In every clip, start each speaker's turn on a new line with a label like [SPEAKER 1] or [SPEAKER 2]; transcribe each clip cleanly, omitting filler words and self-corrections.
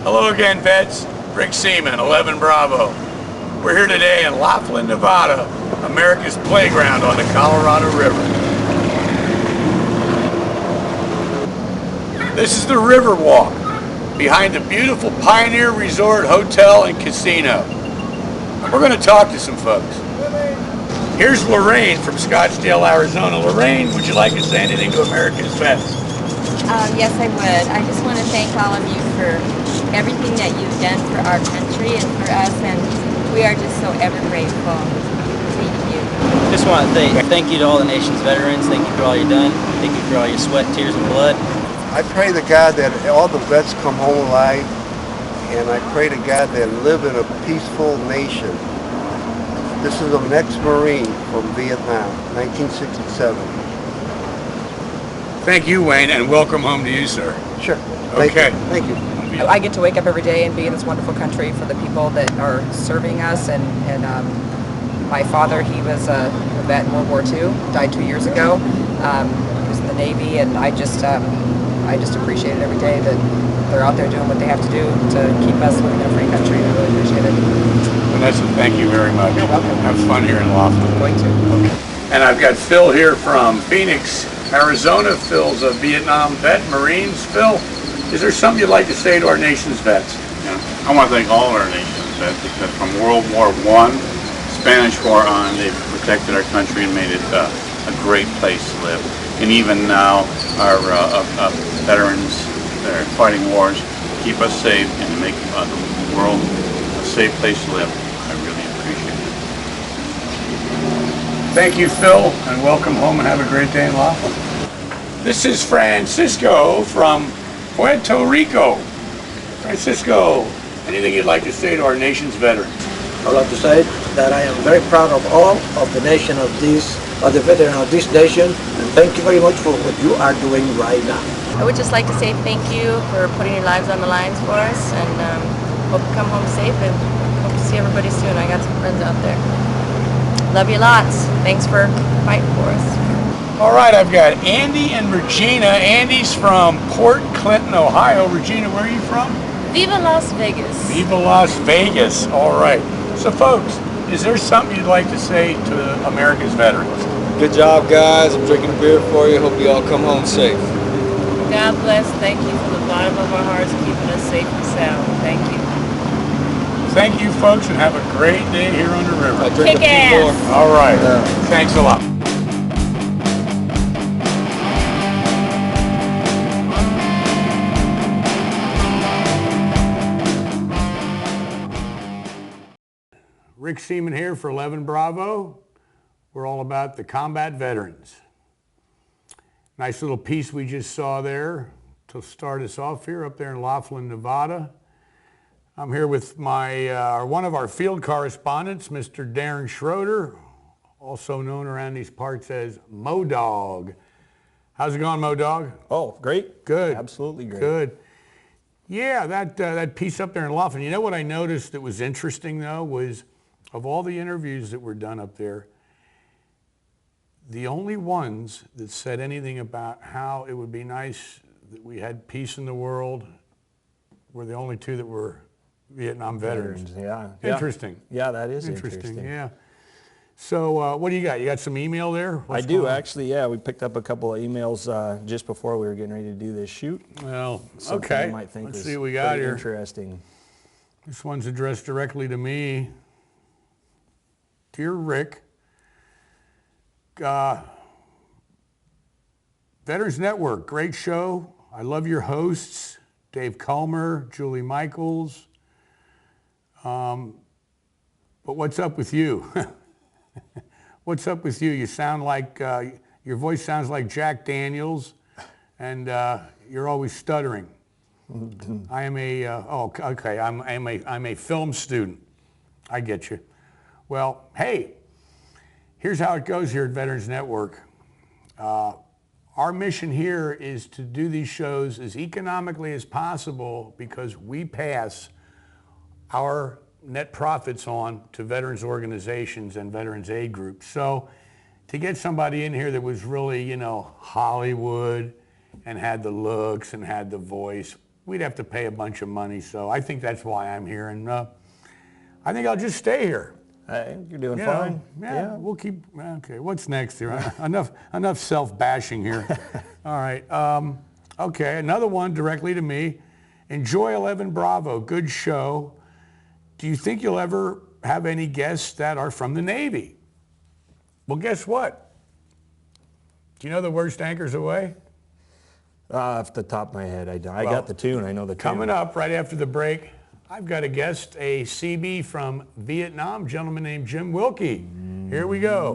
[SPEAKER 1] Hello again, vets. Rick Seaman, 11 Bravo. We're here today in Laughlin, Nevada, America's playground on the Colorado River. This is the River Walk, behind the beautiful Pioneer Resort Hotel and Casino. We're going to talk to some folks. Here's Lorraine from Scottsdale, Arizona. Lorraine, would you like to say anything to America's vets?
[SPEAKER 2] Yes, I would. I just want to thank all of you for everything that you've done for our country and for us, and we are just so ever grateful. Thank you.
[SPEAKER 3] Just want to thank you to all the nation's veterans. Thank you for all you've done. Thank you for all your sweat, tears, and blood.
[SPEAKER 4] I pray to God that all the vets come home alive, and I pray to God that live in a peaceful nation. This is an ex-Marine from Vietnam, 1967.
[SPEAKER 1] Thank you, Wayne, and welcome home to you, sir.
[SPEAKER 4] Sure.
[SPEAKER 1] Okay.
[SPEAKER 4] Thank you.
[SPEAKER 5] I get to wake up every day and be in this wonderful country for the people that are serving us. And my father, he was a vet in World War II, died 2 years ago. He was in the Navy, and I just appreciate it every day that they're out there doing what they have to do to keep us living in a free country. I really appreciate it.
[SPEAKER 1] Vanessa, thank you very much.
[SPEAKER 5] You're welcome.
[SPEAKER 1] Have fun here in Laughlin.
[SPEAKER 5] I'm going to.
[SPEAKER 1] Okay. And I've got Phil here from Phoenix, Arizona. Phil's a Vietnam vet, Marines. Phil, is there something you'd like to say to our nation's vets?
[SPEAKER 6] Yeah. I want to thank all of our nation's vets because from World War I, Spanish War on, they've protected our country and made it a great place to live. And even now, our veterans that are fighting wars keep us safe and make the world a safe place to live. I really appreciate it.
[SPEAKER 1] Thank you, Phil, and welcome home and have a great day in Laughlin. This is Francisco from Puerto Rico. Francisco, anything you'd like to say to our nation's veterans?
[SPEAKER 7] I would like to say that I am very proud of all of the nation of the veteran of this nation, and thank you very much for what you are doing right now.
[SPEAKER 2] I would just like to say thank you for putting your lives on the lines for us, and hope you come home safe, and hope to see everybody soon. I got some friends out there. Love you lots. Thanks for fighting for us.
[SPEAKER 1] All right, I've got Andy and Regina. Andy's from Port Clinton, Ohio. Regina, where are you from?
[SPEAKER 2] Viva Las Vegas.
[SPEAKER 1] Viva Las Vegas. All right. So, folks, is there something you'd like to say to America's veterans?
[SPEAKER 8] Good job, guys. I'm drinking a beer for you. Hope you all come home safe.
[SPEAKER 2] God bless. Thank you from the bottom of our hearts, keeping us safe and sound. Thank you.
[SPEAKER 1] Thank you, folks, and have a great day here on the river.
[SPEAKER 8] I'll drink
[SPEAKER 2] Kick
[SPEAKER 8] a few more.
[SPEAKER 2] ass.
[SPEAKER 1] All right. Thanks a lot. Rick Seaman here for 11 Bravo. We're all about the combat veterans. Nice little piece we just saw there to start us off here up there in Laughlin, Nevada. I'm here with one of our field correspondents, Mr. Darren Schroeder, also known around these parts as Mo-Dog. How's it going, Mo-Dog?
[SPEAKER 8] Oh, great.
[SPEAKER 1] Good.
[SPEAKER 8] Absolutely great.
[SPEAKER 1] Good. Yeah, that piece up there in Laughlin. You know what I noticed that was interesting, though, was of all the interviews that were done up there, the only ones that said anything about how it would be nice that we had peace in the world were the only two that were Vietnam veterans.
[SPEAKER 8] Yeah.
[SPEAKER 1] Interesting.
[SPEAKER 8] Yeah, that is interesting.
[SPEAKER 1] Yeah. So what do you got? You got some email there?
[SPEAKER 8] I do, actually, yeah. We picked up a couple of emails just before we were getting ready to do this shoot.
[SPEAKER 1] Well,
[SPEAKER 8] Something
[SPEAKER 1] okay.
[SPEAKER 8] you might think
[SPEAKER 1] Let's
[SPEAKER 8] was
[SPEAKER 1] see what we got
[SPEAKER 8] pretty
[SPEAKER 1] here.
[SPEAKER 8] interesting.
[SPEAKER 1] This one's addressed directly to me. Dear Rick, Veterans Network, great show. I love your hosts, Dave Culmer, Julie Michaels. But what's up with you? What's up with you? You sound like, your voice sounds like Jack Daniels, and you're always stuttering. I am I'm a film student. I get you. Well, hey, here's how it goes here at Veterans Network. Our mission here is to do these shows as economically as possible because we pass our net profits on to veterans organizations and veterans aid groups. So to get somebody in here that was really, Hollywood and had the looks and had the voice, we'd have to pay a bunch of money. So I think that's why I'm here, and I think I'll just stay here.
[SPEAKER 8] Hey, you're doing
[SPEAKER 1] You know,
[SPEAKER 8] fine.
[SPEAKER 1] yeah, we'll keep. Okay, what's next here? enough self-bashing here. All right. Okay, another one directly to me. Enjoy 11 Bravo. Good show. Do you think you'll ever have any guests that are from the Navy? Well, guess what? Do you know the Worst Anchors Away?
[SPEAKER 8] Off the top of my head, I got the tune. I know the tune.
[SPEAKER 1] Coming up right after the break, I've got a guest, a Seabee from Vietnam, a gentleman named Jim Wilkey. Here we go.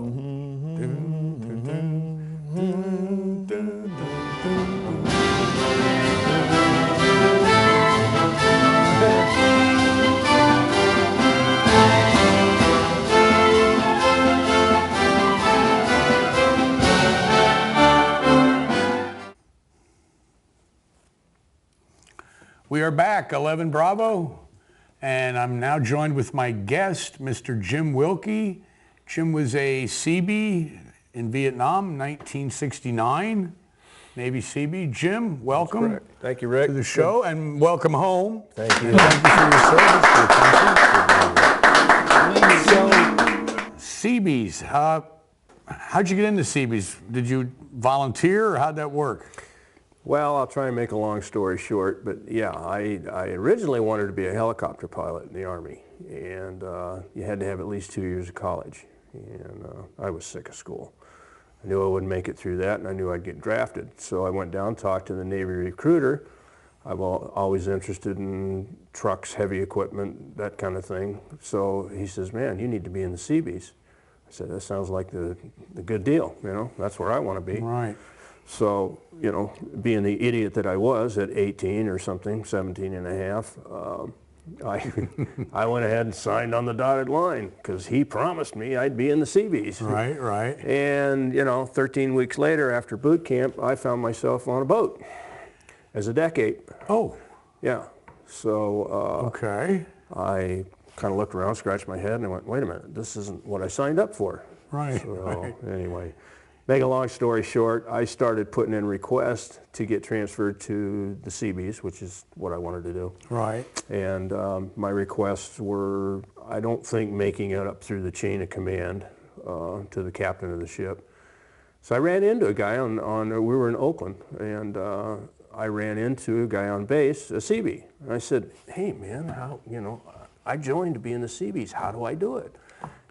[SPEAKER 1] We are back, 11 Bravo, and I'm now joined with my guest, Mr. Jim Wilkey. Jim was a Seabee in Vietnam, 1969, Navy Seabee. Jim, welcome
[SPEAKER 9] Thank you, Rick.
[SPEAKER 1] to the show, and welcome home.
[SPEAKER 8] Thank you.
[SPEAKER 1] And thank you for your service to the country. So, Seabees, how'd you get into Seabees? Did you volunteer, or how'd that work?
[SPEAKER 9] Well, I'll try and make a long story short, but yeah, I originally wanted to be a helicopter pilot in the Army, and you had to have at least 2 years of college, and I was sick of school. I knew I wouldn't make it through that, and I knew I'd get drafted. So I went down, talked to the Navy recruiter. I'm always interested in trucks, heavy equipment, that kind of thing. So he says, man, you need to be in the Seabees. I said, that sounds like the good deal, you know, that's where I want to be.
[SPEAKER 1] Right.
[SPEAKER 9] So, you know, being the idiot that I was at 18 or something, 17 and a half, I went ahead and signed on the dotted line because he promised me I'd be in the Seabees.
[SPEAKER 1] Right, right.
[SPEAKER 9] And, you know, 13 weeks later after boot camp, I found myself on a boat as a deck aide.
[SPEAKER 1] Oh.
[SPEAKER 9] Yeah. So
[SPEAKER 1] Okay.
[SPEAKER 9] I kind of looked around, scratched my head, and I went, wait a minute, this isn't what I signed up for.
[SPEAKER 1] Right,
[SPEAKER 9] So
[SPEAKER 1] right.
[SPEAKER 9] anyway, make a long story short, I started putting in requests to get transferred to the Seabees, which is what I wanted to do.
[SPEAKER 1] Right.
[SPEAKER 9] And my requests were, I don't think, making it up through the chain of command to the captain of the ship. So I ran into a guy we were in Oakland, and I ran into a guy on base, a Seabee. And I said, hey man, how, you know, I joined to be in the Seabees, how do I do it?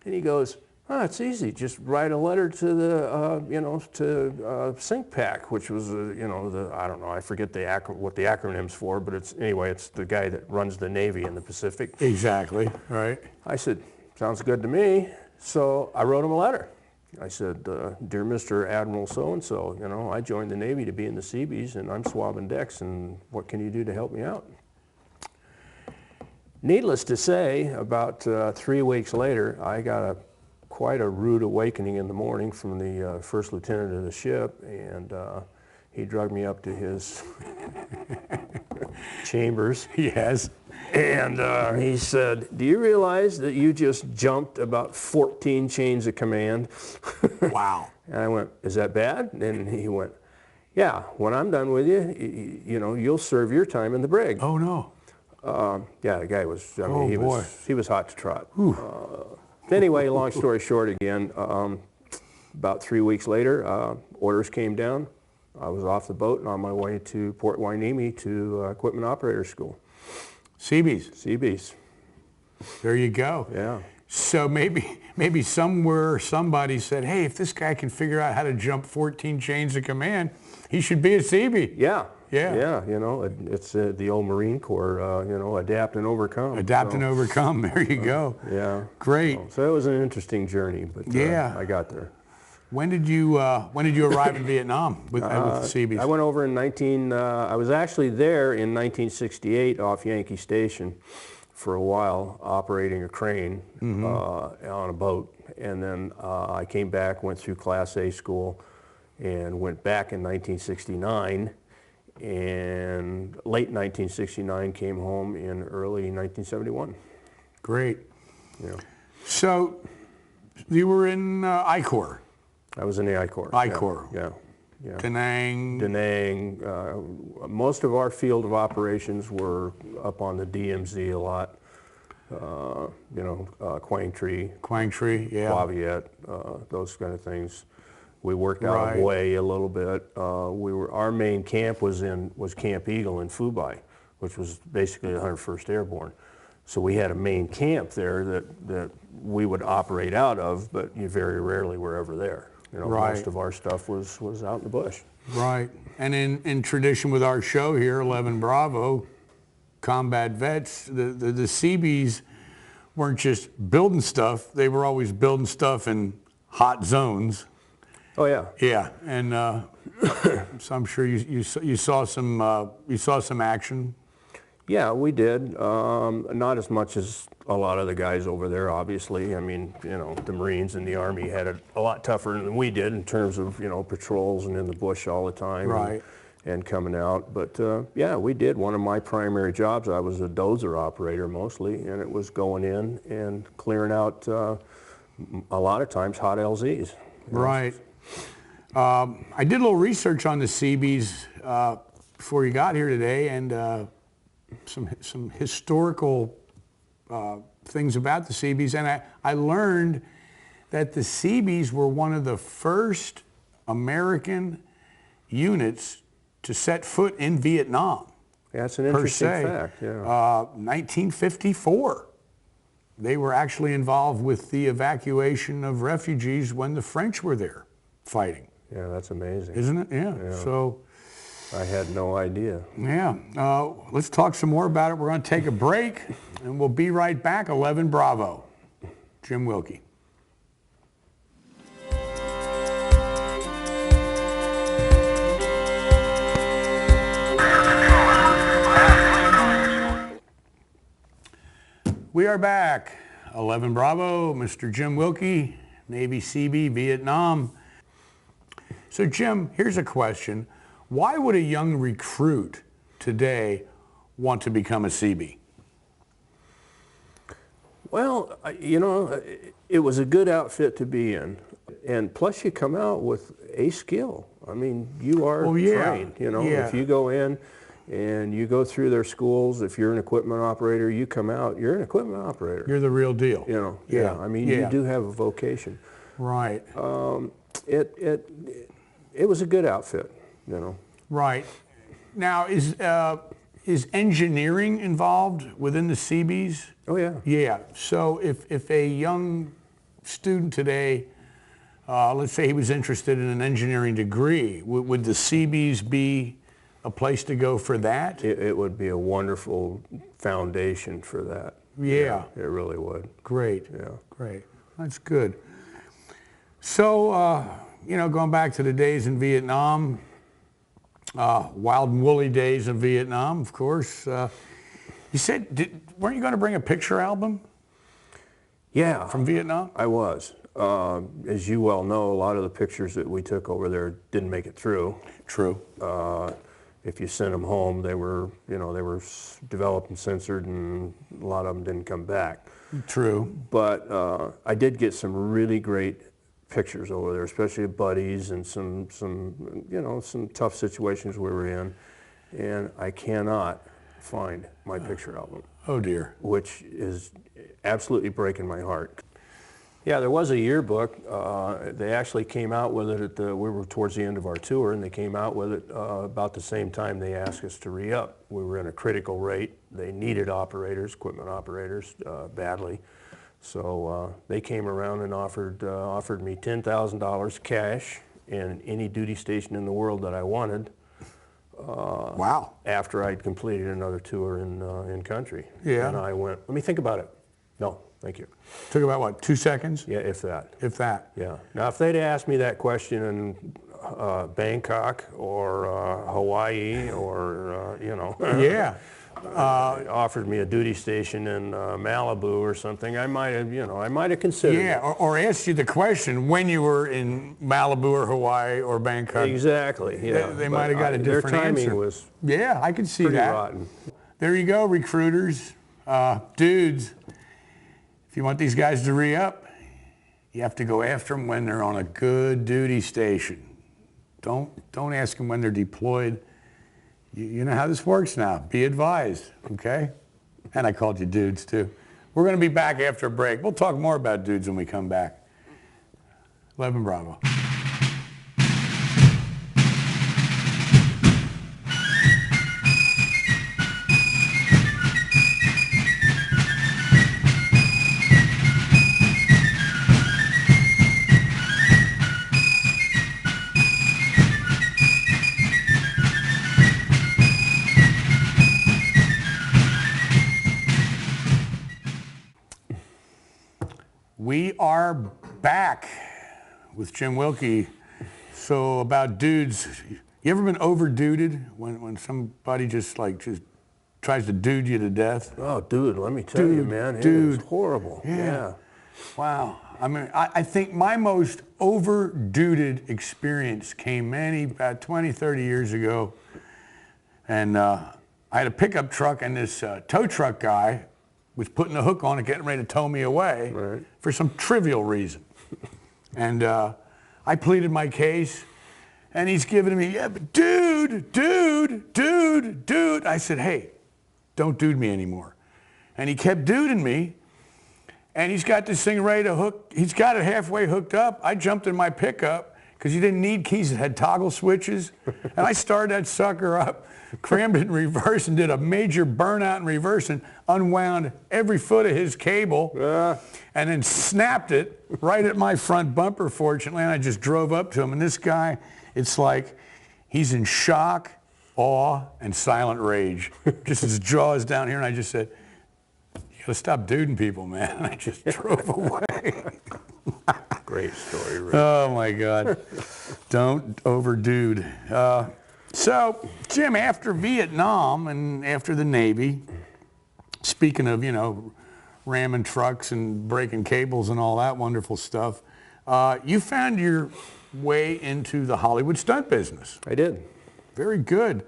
[SPEAKER 9] And he goes, oh, it's easy. Just write a letter to the, you know, to SINCPAC, which was, you know, I don't know, I forget what the acronym's for, but it's, anyway, it's the guy that runs the Navy in the Pacific.
[SPEAKER 1] Exactly, right.
[SPEAKER 9] I said, sounds good to me. So I wrote him a letter. I said, dear Mr. Admiral so-and-so, you know, I joined the Navy to be in the Seabees, and I'm swabbing decks, and what can you do to help me out? Needless to say, about 3 weeks later, I got quite a rude awakening in the morning from the first lieutenant of the ship, and he drugged me up to his chambers.
[SPEAKER 1] Yes.
[SPEAKER 9] And he said, do you realize that you just jumped about 14 chains of command?
[SPEAKER 1] Wow.
[SPEAKER 9] And I went, is that bad? And he went, yeah, when I'm done with you, you know, you'll serve your time in the brig.
[SPEAKER 1] Oh, no.
[SPEAKER 9] Yeah, the guy was, I mean,
[SPEAKER 1] Oh,
[SPEAKER 9] he was hot to trot. Anyway, long story short again, about 3 weeks later, orders came down. I was off the boat and on my way to Port Hueneme to equipment operator school.
[SPEAKER 1] Seabees. There you go.
[SPEAKER 9] Yeah.
[SPEAKER 1] So maybe somewhere somebody said, hey, if this guy can figure out how to jump 14 chains of command, he should be a Seabee.
[SPEAKER 9] Yeah.
[SPEAKER 1] Yeah.
[SPEAKER 9] Yeah, you know, it's the old Marine Corps, you know, adapt and overcome.
[SPEAKER 1] Adapt and overcome. There you go.
[SPEAKER 9] Yeah.
[SPEAKER 1] Great.
[SPEAKER 9] So it was an interesting journey, but
[SPEAKER 1] Yeah.
[SPEAKER 9] I got there.
[SPEAKER 1] When did you arrive in Vietnam with the Seabees?
[SPEAKER 9] I went over in I was actually there in 1968 off Yankee Station for a while, operating a crane on a boat. And then I came back, went through Class A school, and went back in 1969. And late 1969, came home in early 1971.
[SPEAKER 1] Great.
[SPEAKER 9] Yeah.
[SPEAKER 1] So you were in I Corps.
[SPEAKER 9] I was in the I Corps.
[SPEAKER 1] I Corps.
[SPEAKER 9] Yeah. Yeah.
[SPEAKER 1] Da Nang.
[SPEAKER 9] Da Nang. Most of our field of operations were up on the DMZ a lot. Quang Tri,
[SPEAKER 1] yeah.
[SPEAKER 9] Quaviet, those kind of things. We worked out
[SPEAKER 1] Right.
[SPEAKER 9] of Hue a little bit. Our main camp was Camp Eagle in Fubai, which was basically the 101st Airborne. So we had a main camp there that we would operate out of, but you very rarely were ever there.
[SPEAKER 1] Right.
[SPEAKER 9] Most of our stuff was out in the bush.
[SPEAKER 1] Right. And in tradition with our show here, 11 Bravo, combat vets, the Seabees weren't just building stuff, they were always building stuff in hot zones.
[SPEAKER 9] Oh yeah.
[SPEAKER 1] Yeah, and so I'm sure you saw some action.
[SPEAKER 9] Yeah, we did. Not as much as a lot of the guys over there, obviously. I mean, the Marines and the Army had it a lot tougher than we did in terms of, patrols and in the bush all the time.
[SPEAKER 1] Right.
[SPEAKER 9] And coming out. But yeah, we did. One of my primary jobs, I was a dozer operator mostly, and it was going in and clearing out a lot of times hot LZs.
[SPEAKER 1] Right. I did a little research on the Seabees before you got here today, and some historical things about the Seabees, and I learned that the Seabees were one of the first American units to set foot in Vietnam.
[SPEAKER 9] That's an interesting fact, yeah.
[SPEAKER 1] 1954. They were actually involved with the evacuation of refugees when the French were there fighting.
[SPEAKER 9] Yeah, that's amazing.
[SPEAKER 1] Isn't it? Yeah. So
[SPEAKER 9] I had no idea.
[SPEAKER 1] Yeah. Let's talk some more about it. We're going to take a break, and we'll be right back. 11 Bravo. Jim Wilkey. We are back. 11 Bravo, Mr. Jim Wilkey, Navy Seabee, Vietnam. So Jim, here's a question. Why would a young recruit today want to become a Seabee?
[SPEAKER 9] Well, it was a good outfit to be in. And plus you come out with a skill. I mean, you are trained, If you go in and you go through their schools, if you're an equipment operator, you come out, you're an equipment operator.
[SPEAKER 1] You're the real deal.
[SPEAKER 9] I mean, you do have a vocation.
[SPEAKER 1] Right.
[SPEAKER 9] It was a good outfit,
[SPEAKER 1] Right. Now, is engineering involved within the Seabees?
[SPEAKER 9] Oh, yeah.
[SPEAKER 1] Yeah. So if a young student today, let's say he was interested in an engineering degree, would the Seabees be a place to go for that?
[SPEAKER 9] It would be a wonderful foundation for that.
[SPEAKER 1] Yeah.
[SPEAKER 9] It really would.
[SPEAKER 1] Great.
[SPEAKER 9] Yeah.
[SPEAKER 1] Great. That's good. So, going back to the days in Vietnam, wild and woolly days in Vietnam, of course. You said, weren't you going to bring a picture album?
[SPEAKER 9] Yeah.
[SPEAKER 1] From Vietnam?
[SPEAKER 9] I was. As you well know, a lot of the pictures that we took over there didn't make it through.
[SPEAKER 1] True.
[SPEAKER 9] If you sent them home, they were developed and censored, and a lot of them didn't come back.
[SPEAKER 1] True.
[SPEAKER 9] But I did get some really great pictures over there, especially of buddies and some tough situations we were in, and I cannot find my picture album.
[SPEAKER 1] Oh dear.
[SPEAKER 9] Which is absolutely breaking my heart. Yeah, there was a yearbook. They actually came out with it we were towards the end of our tour, and they came out with it about the same time they asked us to re-up. We were in a critical rate. They needed operators, equipment operators, badly. So they came around and offered me $10,000 cash and any duty station in the world that I wanted.
[SPEAKER 1] Wow.
[SPEAKER 9] After I'd completed another tour in country.
[SPEAKER 1] Yeah.
[SPEAKER 9] And I went, let me think about it. No, thank you.
[SPEAKER 1] Took about what, 2 seconds?
[SPEAKER 9] Yeah, if that.
[SPEAKER 1] If that.
[SPEAKER 9] Yeah. Now, if they'd asked me that question in Bangkok or Hawaii or,
[SPEAKER 1] Yeah.
[SPEAKER 9] offered me a duty station in Malibu or something, I might have considered it.
[SPEAKER 1] Yeah, or asked you the question when you were in Malibu or Hawaii or Bangkok.
[SPEAKER 9] Exactly, yeah.
[SPEAKER 1] They might have got a different
[SPEAKER 9] answer. Their timing
[SPEAKER 1] answer.
[SPEAKER 9] was
[SPEAKER 1] Yeah, I can see
[SPEAKER 9] pretty
[SPEAKER 1] that.
[SPEAKER 9] rotten.
[SPEAKER 1] There you go, recruiters. Dudes, if you want these guys to re-up, you have to go after them when they're on a good duty station. Don't ask them when they're deployed. You know how this works now. Be advised, okay? And I called you dudes too. We're going to be back after a break. We'll talk more about dudes when we come back. 11 Bravo. We are back with Jim Wilkey. So about dudes, you ever been overduded when somebody just tries to dude you to death?
[SPEAKER 9] Oh, dude, let me tell you, man, it is horrible. Yeah.
[SPEAKER 1] Wow. I mean, I think my most overduded experience came about 20, 30 years ago. And I had a pickup truck, and this tow truck guy was putting a hook on it, getting ready to tow me away for some trivial reason. And I pleaded my case, and he's giving me, yeah, but dude. I said, hey, don't dude me anymore. And he kept duding me, and he's got this thing ready to hook. He's got it halfway hooked up. I jumped in my pickup, because you didn't need keys. It had toggle switches. And I started that sucker up, crammed it in reverse, and did a major burnout in reverse, and unwound every foot of his cable, and then snapped it right at my front bumper, fortunately, and I just drove up to him. And this guy, it's like he's in shock, awe, and silent rage. Just his jaw is down here, and I just said, you gotta stop duding people, man. And I just drove away.
[SPEAKER 9] Great story, Rick.
[SPEAKER 1] Oh my God. Don't overdude. So, Jim, after Vietnam and after the Navy, speaking of, ramming trucks and breaking cables and all that wonderful stuff, you found your way into the Hollywood stunt business.
[SPEAKER 9] I did.
[SPEAKER 1] Very good.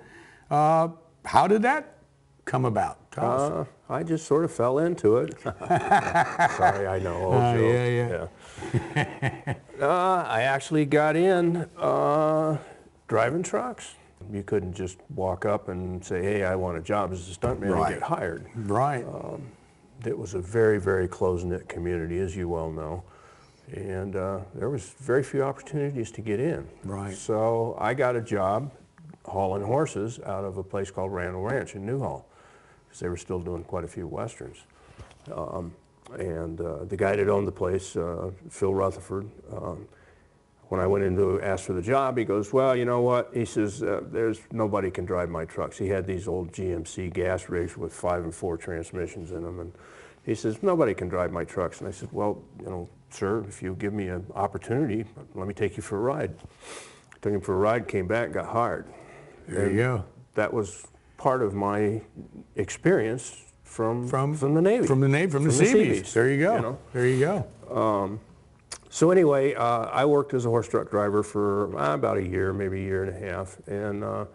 [SPEAKER 1] How did that come about? Tell us.
[SPEAKER 9] I just sort of fell into it. Sorry, I know. Old joke.
[SPEAKER 1] Yeah.
[SPEAKER 9] I actually got in driving trucks. You couldn't just walk up and say, hey, I want a job as a stuntman and get hired.
[SPEAKER 1] Right.
[SPEAKER 9] It was a very, very close-knit community, as you well know. And there was very few opportunities to get in.
[SPEAKER 1] Right.
[SPEAKER 9] So I got a job hauling horses out of a place called Randall Ranch in Newhall, because they were still doing quite a few Westerns. And the guy that owned the place, Phil Rutherford, when I went in to ask for the job, he goes, well, you know what? He says, there's nobody can drive my trucks. He had these old GMC gas rigs with 5 and 4 transmissions in them. And he says, nobody can drive my trucks. And I said, well, sir, if you give me an opportunity, let me take you for a ride. I took him for a ride, came back, got hired.
[SPEAKER 1] There you go.
[SPEAKER 9] That was part of my experience from the Navy.
[SPEAKER 1] From the Navy, from the Seabees. There you go. There you go.
[SPEAKER 9] So anyway, I worked as a horse truck driver for about a year, maybe a year and a half, and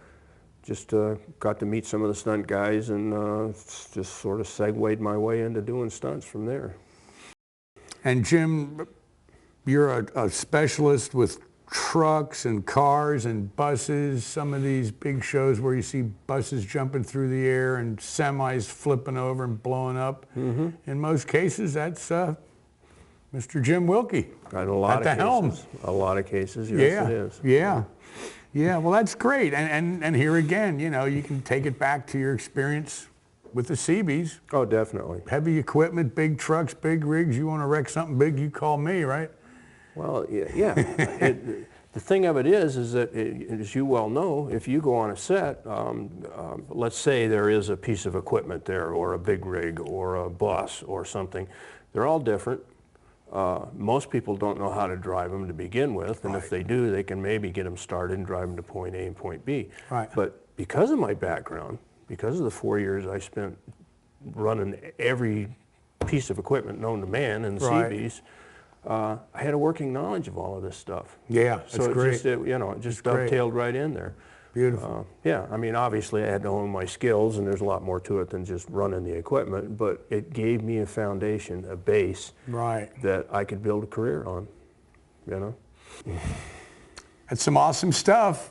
[SPEAKER 9] just got to meet some of the stunt guys, and just sort of segued my way into doing stunts from there.
[SPEAKER 1] And Jim, you're a specialist with trucks and cars and buses, some of these big shows where you see buses jumping through the air and semis flipping over and blowing up. Mm-hmm. In most cases, that's Mr. Jim Wilkey
[SPEAKER 9] Got a lot
[SPEAKER 1] at the helm.
[SPEAKER 9] A lot of cases, yes, it is.
[SPEAKER 1] Yeah, well, that's great. And here again, you can take it back to your experience with the Seabees.
[SPEAKER 9] Oh, definitely.
[SPEAKER 1] Heavy equipment, big trucks, big rigs. You want to wreck something big, you call me, right?
[SPEAKER 9] Well, yeah. The thing of it is that, as you well know, if you go on a set, let's say there is a piece of equipment there, or a big rig, or a bus, or something. They're all different. Most people don't know how to drive them to begin with, and if they do, they can maybe get them started and drive them to point A and point B.
[SPEAKER 1] Right.
[SPEAKER 9] But because of my background, because of the 4 years I spent running every piece of equipment known to man in the Seabees, I had a working knowledge of all of this stuff.
[SPEAKER 1] Yeah, that's
[SPEAKER 9] so
[SPEAKER 1] great.
[SPEAKER 9] It just dovetailed right in there.
[SPEAKER 1] Beautiful.
[SPEAKER 9] Yeah, I mean, obviously I had to hone my skills, and there's a lot more to it than just running the equipment, but it gave me a foundation, a base,
[SPEAKER 1] Right.
[SPEAKER 9] that I could build a career on,
[SPEAKER 1] That's some awesome stuff.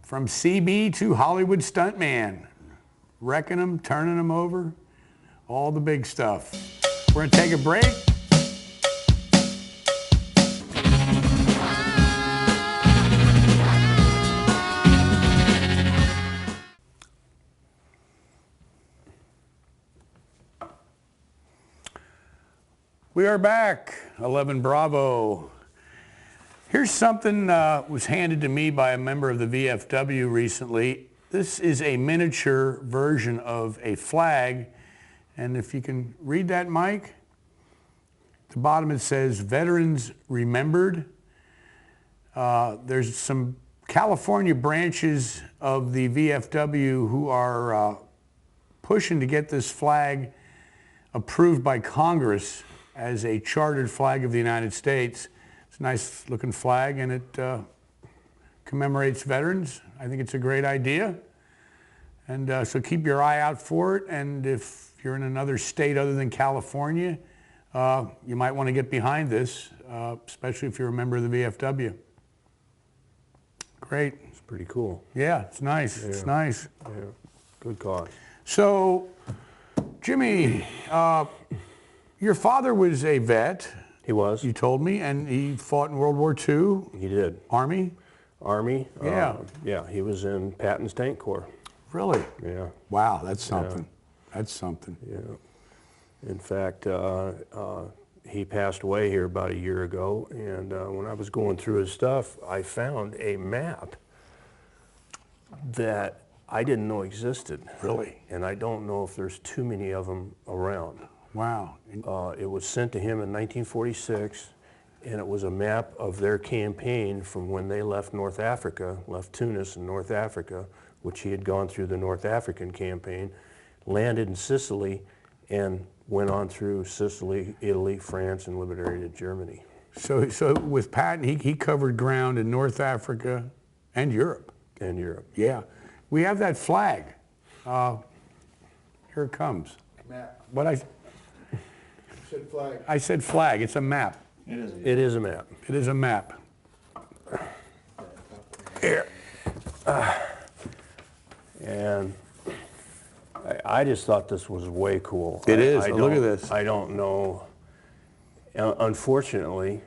[SPEAKER 1] From CB to Hollywood stuntman. Wrecking them, turning them over, all the big stuff. We're going to take a break. We are back, 11 Bravo. Here's something was handed to me by a member of the VFW recently. This is a miniature version of a flag, and if you can read that, Mike, at the bottom it says, Veterans Remembered. There's some California branches of the VFW who are pushing to get this flag approved by Congress as a chartered flag of the United States. It's a nice looking flag, and it commemorates veterans. I think it's a great idea. And so keep your eye out for it. And if you're in another state other than California, you might want to get behind this, especially if you're a member of the VFW. Great.
[SPEAKER 9] It's pretty cool.
[SPEAKER 1] Yeah, it's nice.
[SPEAKER 9] Yeah.
[SPEAKER 1] It's nice.
[SPEAKER 9] Yeah, good cause.
[SPEAKER 1] So, Jimmy, your father was a vet.
[SPEAKER 9] He was.
[SPEAKER 1] You told me, and he fought in World War II.
[SPEAKER 9] He did.
[SPEAKER 1] Army?
[SPEAKER 9] Army.
[SPEAKER 1] Yeah.
[SPEAKER 9] Yeah, he was in Patton's Tank Corps.
[SPEAKER 1] Really?
[SPEAKER 9] Yeah.
[SPEAKER 1] Wow, that's something. That's something.
[SPEAKER 9] Yeah. In fact, he passed away here about a year ago, and when I was going through his stuff, I found a map that I didn't know existed.
[SPEAKER 1] Really?
[SPEAKER 9] And I don't know if there's too many of them around.
[SPEAKER 1] Wow.
[SPEAKER 9] It was sent to him in 1946, and it was a map of their campaign from when they left North Africa, left Tunis in North Africa, which he had gone through the North African campaign, landed in Sicily, and went on through Sicily, Italy, France, and liberated Germany.
[SPEAKER 1] So with Patton, he covered ground in North Africa and Europe.
[SPEAKER 9] And Europe.
[SPEAKER 1] Yeah. We have that flag. Here it comes.
[SPEAKER 4] Map.
[SPEAKER 1] What I
[SPEAKER 4] Said flag.
[SPEAKER 1] I said flag. It's a map.
[SPEAKER 9] It is a map.
[SPEAKER 1] It is a map.
[SPEAKER 9] Here. And I just thought this was way cool.
[SPEAKER 1] It is.
[SPEAKER 9] I
[SPEAKER 1] Look at
[SPEAKER 9] don't-
[SPEAKER 1] this.
[SPEAKER 9] I don't know. Unfortunately,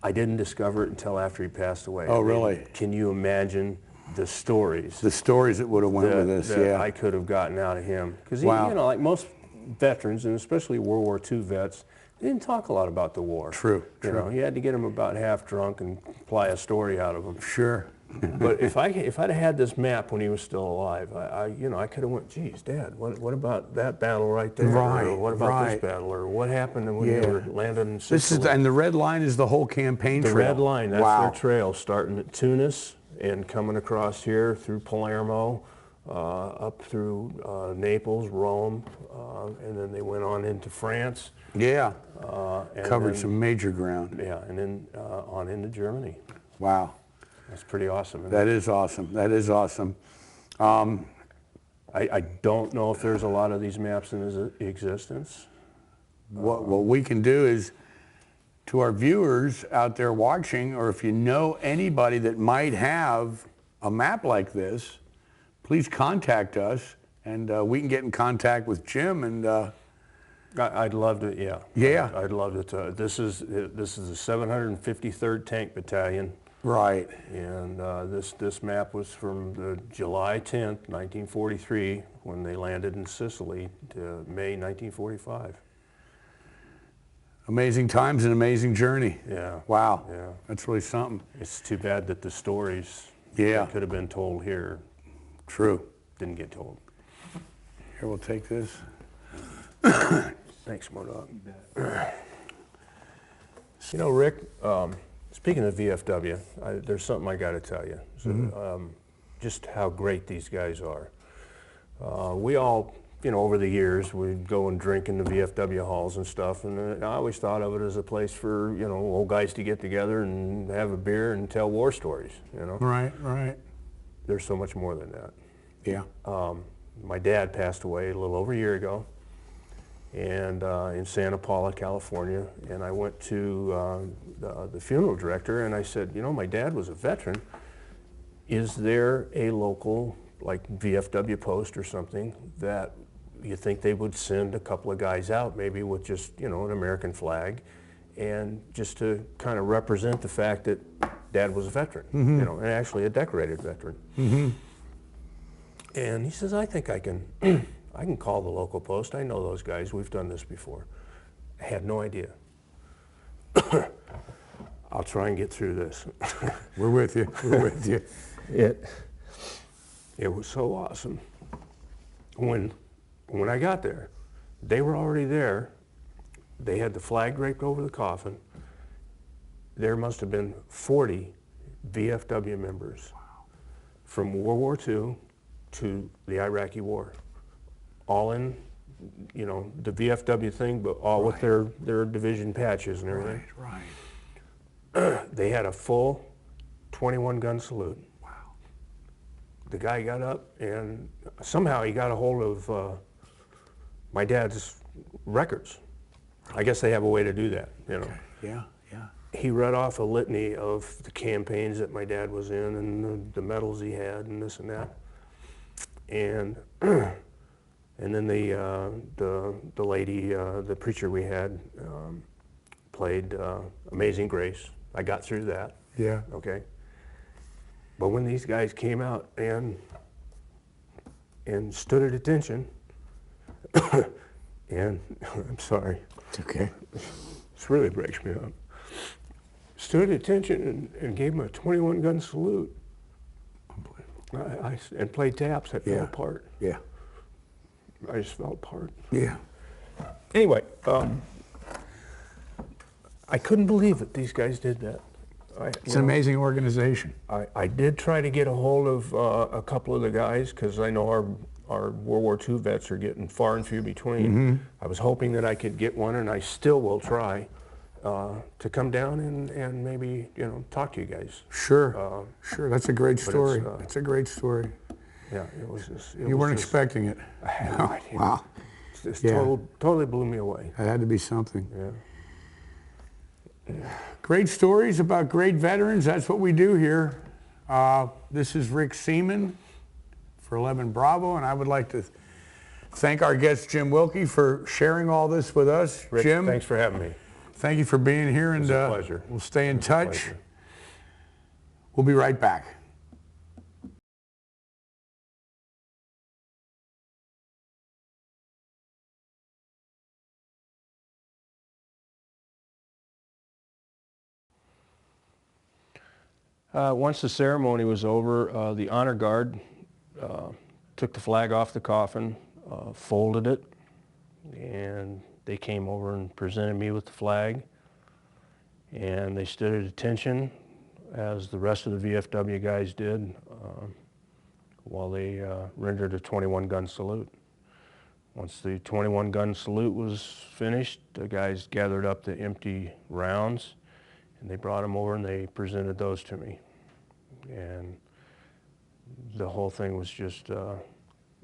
[SPEAKER 9] I didn't discover it until after he passed away.
[SPEAKER 1] Oh, really?
[SPEAKER 9] Can you imagine the stories
[SPEAKER 1] The stories that would have went with this,
[SPEAKER 9] that
[SPEAKER 1] yeah.
[SPEAKER 9] I could have gotten out of him? Because,
[SPEAKER 1] Wow.
[SPEAKER 9] you know, like most veterans, and especially World War II vets, they didn't talk a lot about the war.
[SPEAKER 1] True,
[SPEAKER 9] You
[SPEAKER 1] true.
[SPEAKER 9] know, you had to get them about half drunk and ply a story out of them.
[SPEAKER 1] Sure.
[SPEAKER 9] But if I'd have had this map when he was still alive, I could have went, geez, Dad, what about that battle right there?
[SPEAKER 1] Right,
[SPEAKER 9] Or what about
[SPEAKER 1] right.
[SPEAKER 9] this battle? Or what happened when
[SPEAKER 1] Yeah.
[SPEAKER 9] they were landing in Sicily?
[SPEAKER 1] This is, and the red line is the whole campaign
[SPEAKER 9] the
[SPEAKER 1] trail.
[SPEAKER 9] red line, that's
[SPEAKER 1] Wow.
[SPEAKER 9] their trail, starting at Tunis and coming across here through Palermo, up through Naples, Rome, and then they went on into France.
[SPEAKER 1] Yeah.
[SPEAKER 9] And
[SPEAKER 1] Covered
[SPEAKER 9] then-
[SPEAKER 1] some major ground.
[SPEAKER 9] Yeah, and then on into Germany.
[SPEAKER 1] Wow.
[SPEAKER 9] That's pretty awesome. isn't
[SPEAKER 1] That
[SPEAKER 9] it?
[SPEAKER 1] is awesome. That is awesome.
[SPEAKER 9] I don't know if there's a lot of these maps in existence.
[SPEAKER 1] What we can do is, to our viewers out there watching, or if you know anybody that might have a map like this, please contact us, and we can get in contact with Jim. And
[SPEAKER 9] I'd love to, yeah.
[SPEAKER 1] Yeah.
[SPEAKER 9] I'd love to. This is the 753rd Tank Battalion,
[SPEAKER 1] right,
[SPEAKER 9] and this map was from the July 10th, 1943, when they landed in Sicily, to May 1945.
[SPEAKER 1] amazing times and amazing journey.
[SPEAKER 9] Yeah.
[SPEAKER 1] Wow.
[SPEAKER 9] Yeah.
[SPEAKER 1] That's really something.
[SPEAKER 9] It's too bad that the stories
[SPEAKER 1] Yeah.
[SPEAKER 9] that could have been told here
[SPEAKER 1] True.
[SPEAKER 9] didn't get told.
[SPEAKER 1] Here, we'll take this.
[SPEAKER 9] Thanks, Murdoch. You know, Rick, speaking of VFW, there's something I got to tell you. So, just how great these guys are. We all, you know, over the years, we'd go and drink in the VFW halls and stuff, and I always thought of it as a place for, you know, old guys to get together and have a beer and tell war stories, you know.
[SPEAKER 1] Right, right.
[SPEAKER 9] There's so much more than that.
[SPEAKER 1] Yeah.
[SPEAKER 9] My dad passed away a little over a year ago, and in Santa Paula, California. And I went to the funeral director and I said, you know, my dad was a veteran. Is there a local, like VFW post or something, that you think they would send a couple of guys out, maybe with just, you know, an American flag, and just to kind of represent the fact that Dad was a veteran, you know, and actually a decorated veteran. And he says, I think I can, I can call the local post. I know those guys. We've done this before. I had no idea. I'll try and get through this.
[SPEAKER 1] We're with you. We're with you.
[SPEAKER 9] It was so awesome. When I got there, they were already there. They had the flag draped over the coffin. There must have been 40 VFW members from World War II to the Iraqi War, all in, you know, the VFW thing, but all with their division patches and everything.
[SPEAKER 1] Right.
[SPEAKER 9] They had a full 21 gun salute.
[SPEAKER 1] Wow.
[SPEAKER 9] The guy got up and somehow he got a hold of my dad's records. I guess they have a way to do that, you know.
[SPEAKER 1] Okay. Yeah, yeah.
[SPEAKER 9] He read off a litany of the campaigns that my dad was in and the medals he had and this and that. And and then the lady, the preacher we had, played Amazing Grace. I got through that.
[SPEAKER 1] Yeah.
[SPEAKER 9] Okay. But when these guys came out and stood at attention, and I'm sorry.
[SPEAKER 1] It's okay.
[SPEAKER 9] This really breaks me up. Stood at attention and gave him a 21 gun salute. And played taps. I fell apart.
[SPEAKER 1] Yeah.
[SPEAKER 9] I just fell apart.
[SPEAKER 1] Yeah.
[SPEAKER 9] Anyway, I couldn't believe that these guys did that.
[SPEAKER 1] It's an amazing organization.
[SPEAKER 9] I did try to get a hold of a couple of the guys because I know our World War II vets are getting far and few between. I was hoping that I could get one, and I still will try to come down and maybe, you know, talk to you guys.
[SPEAKER 1] Sure, sure. That's a great story.
[SPEAKER 9] it's,
[SPEAKER 1] That's a great story.
[SPEAKER 9] Yeah, it was just.
[SPEAKER 1] You weren't expecting it.
[SPEAKER 9] I had no idea.
[SPEAKER 1] Wow.
[SPEAKER 9] It's
[SPEAKER 1] Yeah.
[SPEAKER 9] totally blew me away.
[SPEAKER 1] That had to be something.
[SPEAKER 9] Yeah.
[SPEAKER 1] Great stories about great veterans. That's what we do here. This is Rick Seaman for 11 Bravo, and I would like to thank our guest Jim Wilkey for sharing all this with us.
[SPEAKER 9] Rick,
[SPEAKER 1] Jim,
[SPEAKER 9] thanks for having me.
[SPEAKER 1] thank you for being here, and
[SPEAKER 9] It was a pleasure.
[SPEAKER 1] we'll stay in
[SPEAKER 9] It was a
[SPEAKER 1] touch.
[SPEAKER 9] pleasure.
[SPEAKER 1] We'll be right back.
[SPEAKER 9] Once the ceremony was over, the honor guard took the flag off the coffin, folded it, and they came over and presented me with the flag. And they stood at attention, as the rest of the VFW guys did, while they rendered a 21 gun salute. Once the 21 gun salute was finished, the guys gathered up the empty rounds and they brought them over and they presented those to me. And the whole thing was just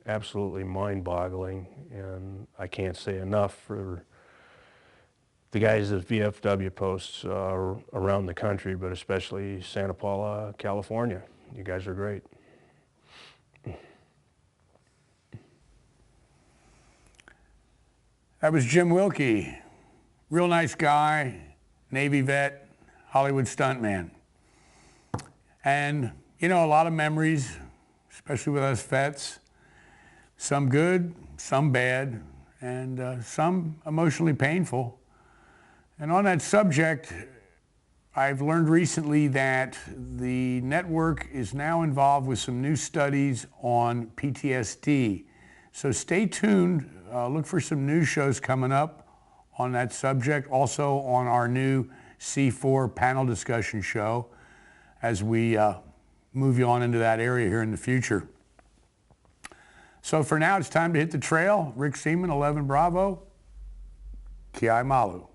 [SPEAKER 9] absolutely mind-boggling, and I can't say enough for the guys at VFW posts around the country, but especially Santa Paula, California. You guys are great.
[SPEAKER 1] That was Jim Wilkey, real nice guy, Navy vet, Hollywood stuntman. And, you know, a lot of memories, especially with us vets, some good, some bad, and some emotionally painful. And on that subject, I've learned recently that the network is now involved with some new studies on PTSD. So stay tuned. Look for some news shows coming up on that subject. Also on our new C4 panel discussion show as we move you on into that area here in the future. So for now, it's time to hit the trail. Rick Seaman, 11 Bravo. Ki Malu.